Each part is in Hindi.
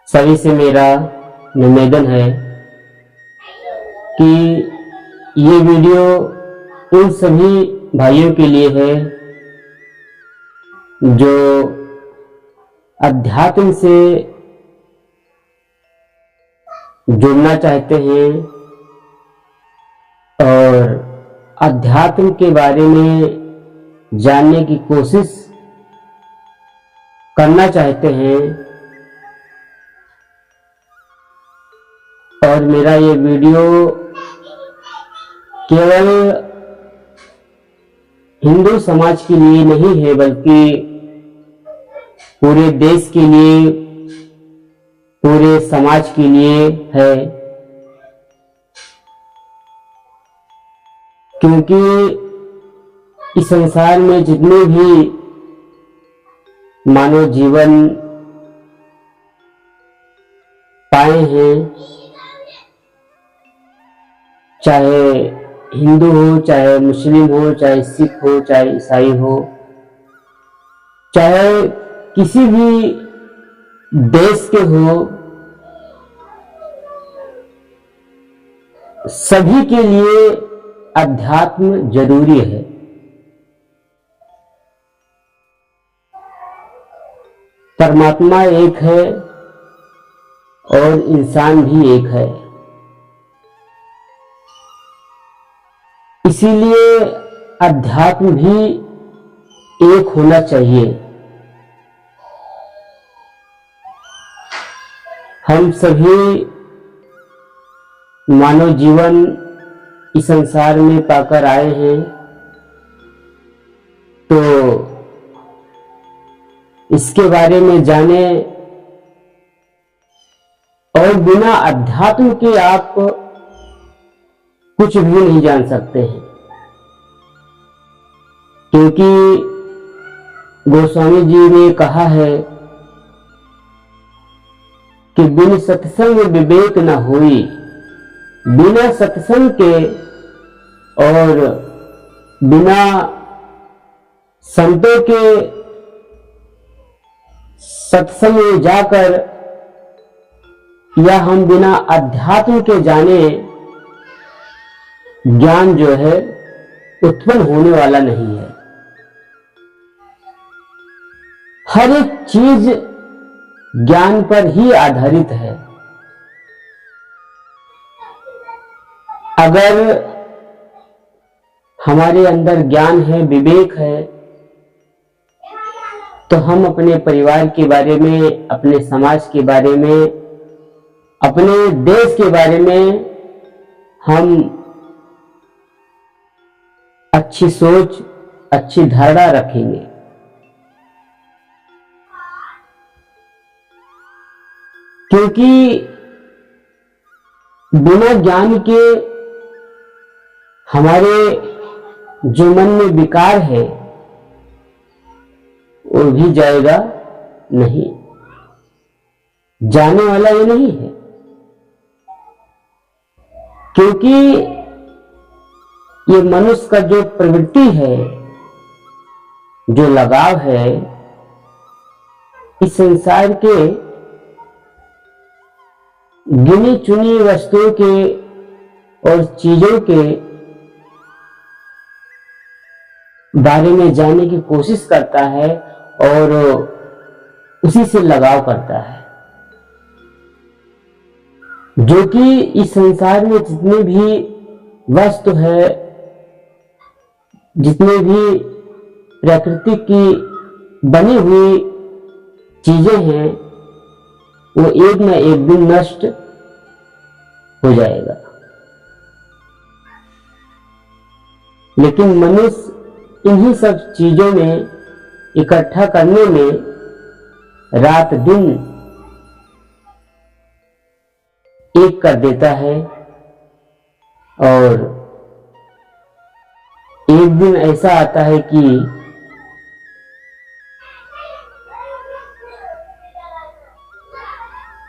सभी से मेरा निवेदन है कि ये वीडियो उन सभी भाइयों के लिए है जो अध्यात्म से जुड़ना चाहते हैं और अध्यात्म के बारे में जानने की कोशिश करना चाहते हैं। और मेरा ये वीडियो केवल हिंदू समाज के लिए नहीं है बल्कि पूरे देश के लिए, पूरे समाज के लिए है, क्योंकि इस संसार में जितने भी मानव जीवन पाए हैं, चाहे हिंदू हो, चाहे मुस्लिम हो, चाहे सिख हो, चाहे ईसाई हो, चाहे किसी भी देश के हो, सभी के लिए अध्यात्म जरूरी है। परमात्मा एक है और इंसान भी एक है, इसीलिए अध्यात्म भी एक होना चाहिए। हम सभी मानव जीवन इस संसार में पाकर आए हैं, तो इसके बारे में जाने और बिना अध्यात्म के आप कुछ भी नहीं जान सकते हैं, क्योंकि गोस्वामी जी ने कहा है कि बिन सत्संग विवेक न होई, बिना सत्संग के और बिना संतों के सत्संग में जाकर या हम बिना अध्यात्म के जाने ज्ञान जो है उत्पन्न होने वाला नहीं है। हर एक चीज ज्ञान पर ही आधारित है। अगर हमारे अंदर ज्ञान है, विवेक है, तो हम अपने परिवार के बारे में, अपने समाज के बारे में, अपने देश के बारे में हम अच्छी सोच, अच्छी धारणा रखेंगे। क्योंकि बिना ज्ञान के हमारे जो मन में विकार है वो भी जाएगा नहीं, जाने वाला ये नहीं है। क्योंकि ये मनुष्य का जो प्रवृत्ति है, जो लगाव है, इस संसार के गिनी चुनी वस्तुओं के और चीजों के बारे में जानने की कोशिश करता है और उसी से लगाव करता है। जो कि इस संसार में जितने भी वस्तु है, जितने भी प्रकृति की बनी हुई चीजें हैं, वो एक न एक दिन नष्ट हो जाएगा। लेकिन मनुष्य इन्हीं सब चीजों में इकट्ठा करने में रात दिन एक कर देता है, और एक दिन ऐसा आता है कि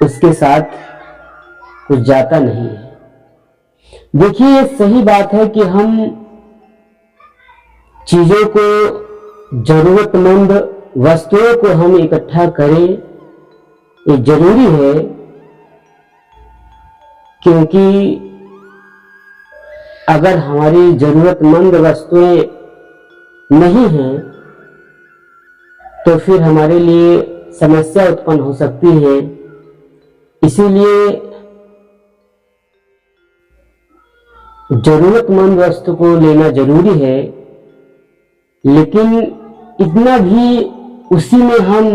उसके साथ कुछ जाता नहीं है। देखिए, ये सही बात है कि हम चीजों को, जरूरतमंद वस्तुओं को हम इकट्ठा करें ये जरूरी है, क्योंकि अगर हमारी जरूरतमंद वस्तुएं नहीं हैं तो फिर हमारे लिए समस्या उत्पन्न हो सकती है। इसीलिए जरूरतमंद वस्तु को लेना जरूरी है, लेकिन इतना भी उसी में हम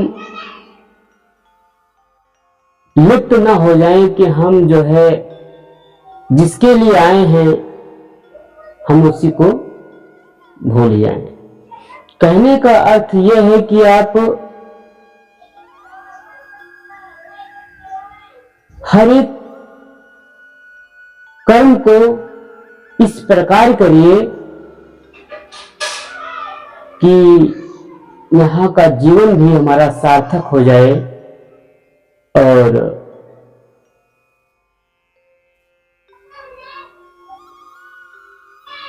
लिप्त न हो जाएं कि हम जो है जिसके लिए आए हैं हम उसी को भूल जाएं। कहने का अर्थ यह है कि आप हर एक कर्म को इस प्रकार करिए कि यहाँ का जीवन भी हमारा सार्थक हो जाए और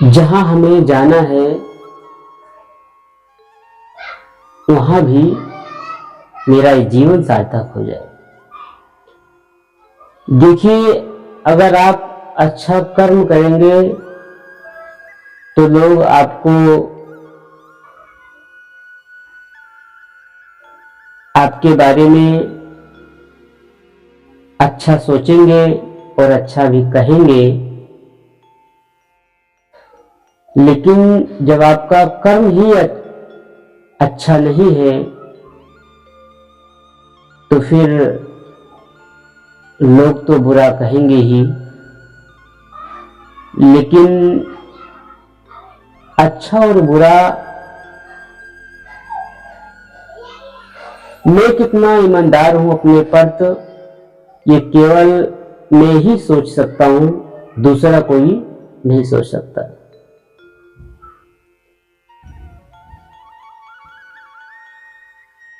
जहां हमें जाना है वहां भी मेरा जीवन सार्थक हो जाए। देखिए, अगर आप अच्छा कर्म करेंगे तो लोग आपको आपके बारे में अच्छा सोचेंगे और अच्छा भी कहेंगे। लेकिन जब आपका कर्म ही अच्छा नहीं है तो फिर लोग तो बुरा कहेंगे ही, लेकिन अच्छा और बुरा मैं कितना ईमानदार हूं अपने प्रति, ये केवल मैं ही सोच सकता हूं, दूसरा कोई नहीं सोच सकता।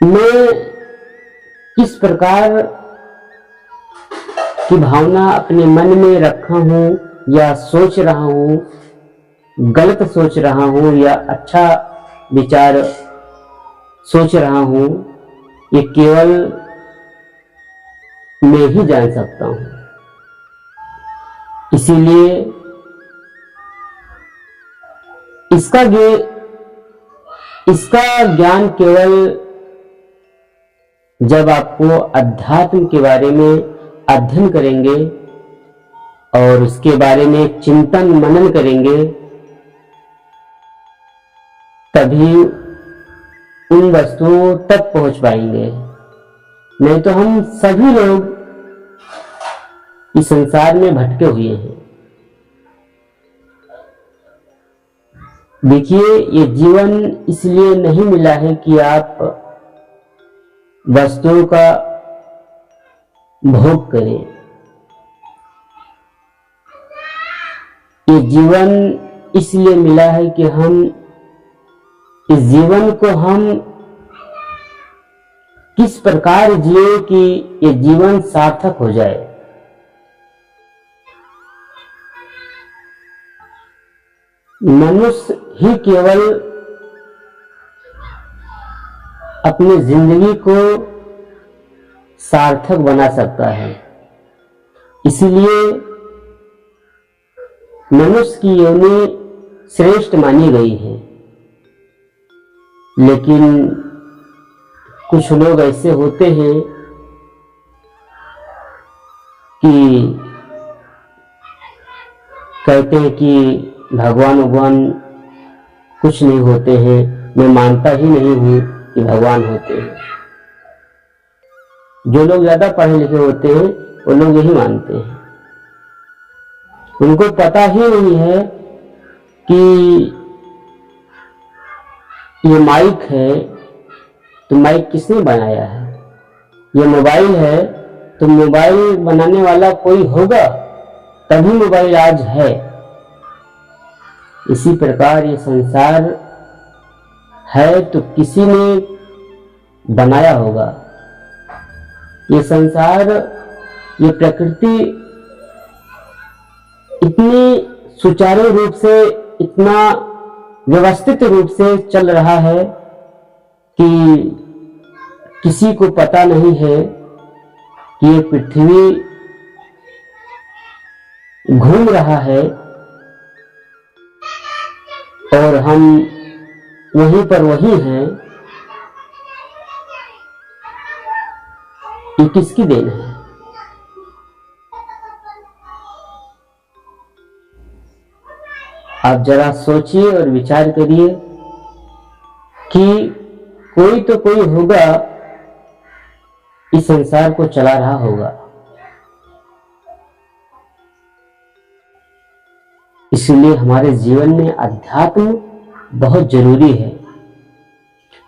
मैं किस प्रकार की भावना अपने मन में रखा हूं या सोच रहा हूं, गलत सोच रहा हूं या अच्छा विचार सोच रहा हूं, ये केवल मैं ही जान सकता हूं। इसीलिए इसका ज्ञान केवल जब आपको अध्यात्म के बारे में अध्ययन करेंगे और उसके बारे में चिंतन मनन करेंगे तभी उन वस्तुओं तक पहुंच पाएंगे। नहीं तो हम सभी लोग इस संसार में भटके हुए हैं। देखिए, ये जीवन इसलिए नहीं मिला है कि आप वस्तुओं का भोग करें। ये जीवन इसलिए मिला है कि हम इस जीवन को हम किस प्रकार जिए कि ये जीवन सार्थक हो जाए। मनुष्य ही केवल अपनी जिंदगी को सार्थक बना सकता है। इसीलिए मनुष्य की योनि श्रेष्ठ मानी गई है। लेकिन कुछ लोग ऐसे होते हैं कि कहते हैं कि भगवान कुछ नहीं होते हैं, मैं मानता ही नहीं हूं कि भगवान होते हैं। जो लोग ज्यादा पढ़े लिखे होते हैं वो लोग यही मानते हैं। उनको पता ही नहीं है कि ये माइक है तो माइक किसने बनाया है, ये मोबाइल है तो मोबाइल बनाने वाला कोई होगा तभी मोबाइल आज है। इसी प्रकार ये संसार है तो किसी ने बनाया होगा। ये संसार, ये प्रकृति इतनी सुचारू रूप से, इतना व्यवस्थित रूप से चल रहा है कि किसी को पता नहीं है कि ये पृथ्वी घूम रहा है और हम वहीं पर वही हैं, ये किसकी देन है? आप जरा सोचिए और विचार करिए कि कोई तो कोई होगा इस संसार को चला रहा होगा। इसलिए हमारे जीवन में अध्यात्म बहुत जरूरी है।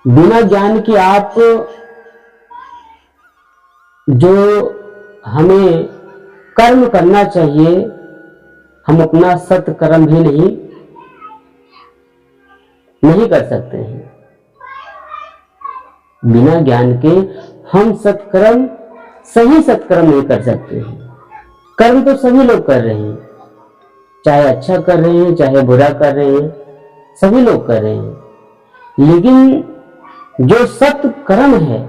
बिना ज्ञान के आप जो हमें कर्म करना चाहिए, हम अपना सत्कर्म भी नहीं कर सकते हैं। बिना ज्ञान के हम सत्कर्म, सही सत्कर्म नहीं कर सकते हैं। कर्म तो सभी लोग कर रहे हैं, चाहे अच्छा कर रहे हैं चाहे बुरा कर रहे हैं, सभी लोग कर रहे हैं। लेकिन जो सत्कर्म है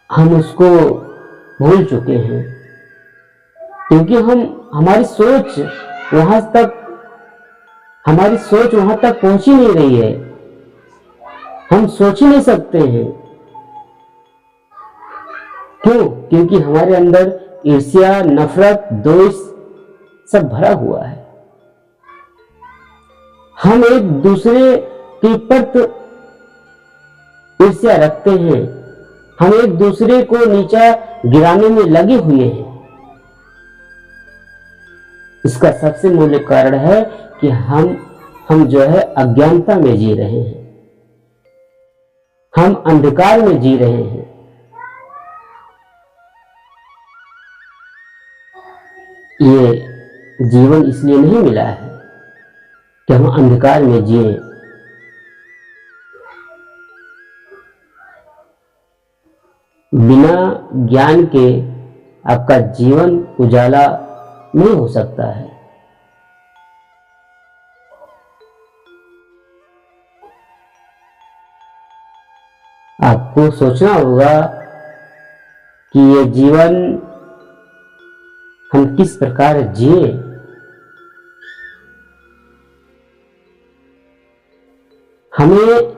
हम उसको भूल चुके हैं, क्योंकि हमारी सोच वहां तक पहुंच ही नहीं रही है। हम सोच ही नहीं सकते हैं। क्यों? क्योंकि हमारे अंदर ईर्ष्या, नफरत, द्वेष सब भरा हुआ है। हम एक दूसरे के प्रति ईर्ष्या रखते हैं, हम एक दूसरे को नीचा गिराने में लगे हुए हैं। इसका सबसे मूल कारण है कि हम जो है अज्ञानता में जी रहे हैं, हम अंधकार में जी रहे हैं। ये जीवन इसलिए नहीं मिला है कि हम अंधकार में जिए। बिना ज्ञान के आपका जीवन उजाला नहीं हो सकता है। आपको सोचना होगा कि ये जीवन हम किस प्रकार जिए। हमें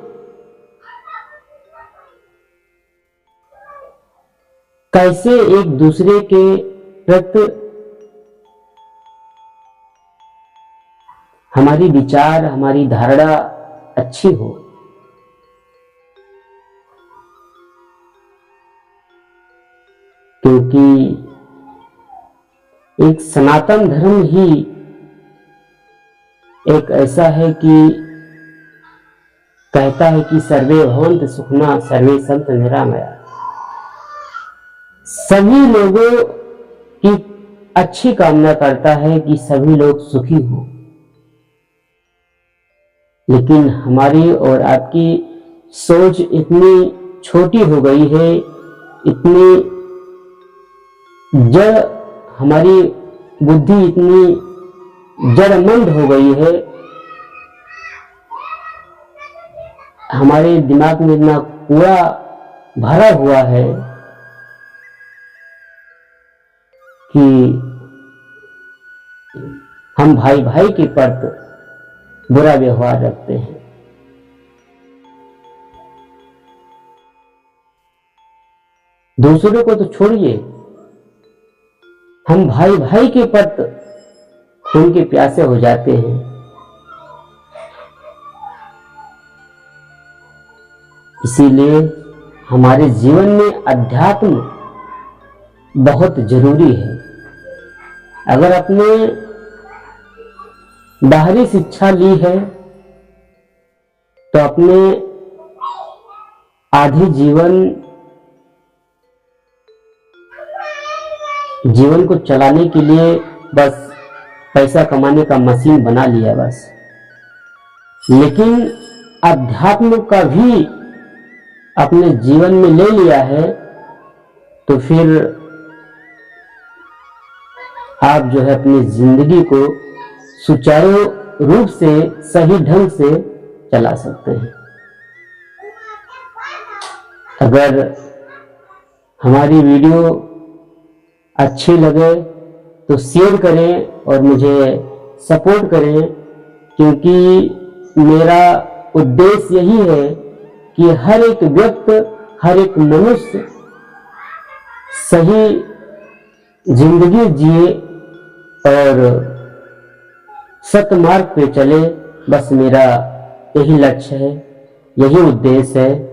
कैसे एक दूसरे के प्रति हमारी विचार, हमारी धारणा अच्छी हो। क्योंकि एक सनातन धर्म ही एक ऐसा है कि कहता है कि सर्वे भवन्तु सुखिनः सर्वे सन्तु निरामया। सभी लोगों की अच्छी कामना करता है कि सभी लोग सुखी हो। लेकिन हमारी और आपकी सोच इतनी छोटी हो गई है, इतनी जड़, हमारी बुद्धि इतनी जड़मंद हो गई है, हमारे दिमाग में इतना कूड़ा भरा हुआ है कि हम भाई भाई के प्रति बुरा व्यवहार रखते हैं। दूसरों को तो छोड़िए, हम भाई भाई के प्रति खून के प्यासे हो जाते हैं। इसीलिए हमारे जीवन में अध्यात्म बहुत जरूरी है। अगर आपने बाहरी शिक्षा ली है तो अपने आधे जीवन को चलाने के लिए बस पैसा कमाने का मशीन बना लिया बस। लेकिन अध्यात्म का भी अपने जीवन में ले लिया है तो फिर आप जो है अपनी जिंदगी को सुचारू रूप से, सही ढंग से चला सकते हैं। अगर हमारी वीडियो अच्छी लगे तो शेयर करें और मुझे सपोर्ट करें, क्योंकि मेरा उद्देश्य यही है कि हर एक व्यक्ति, हर एक मनुष्य सही जिंदगी जिए और सत्मार्ग पे चले। बस मेरा यही लक्ष्य है, यही उद्देश्य है।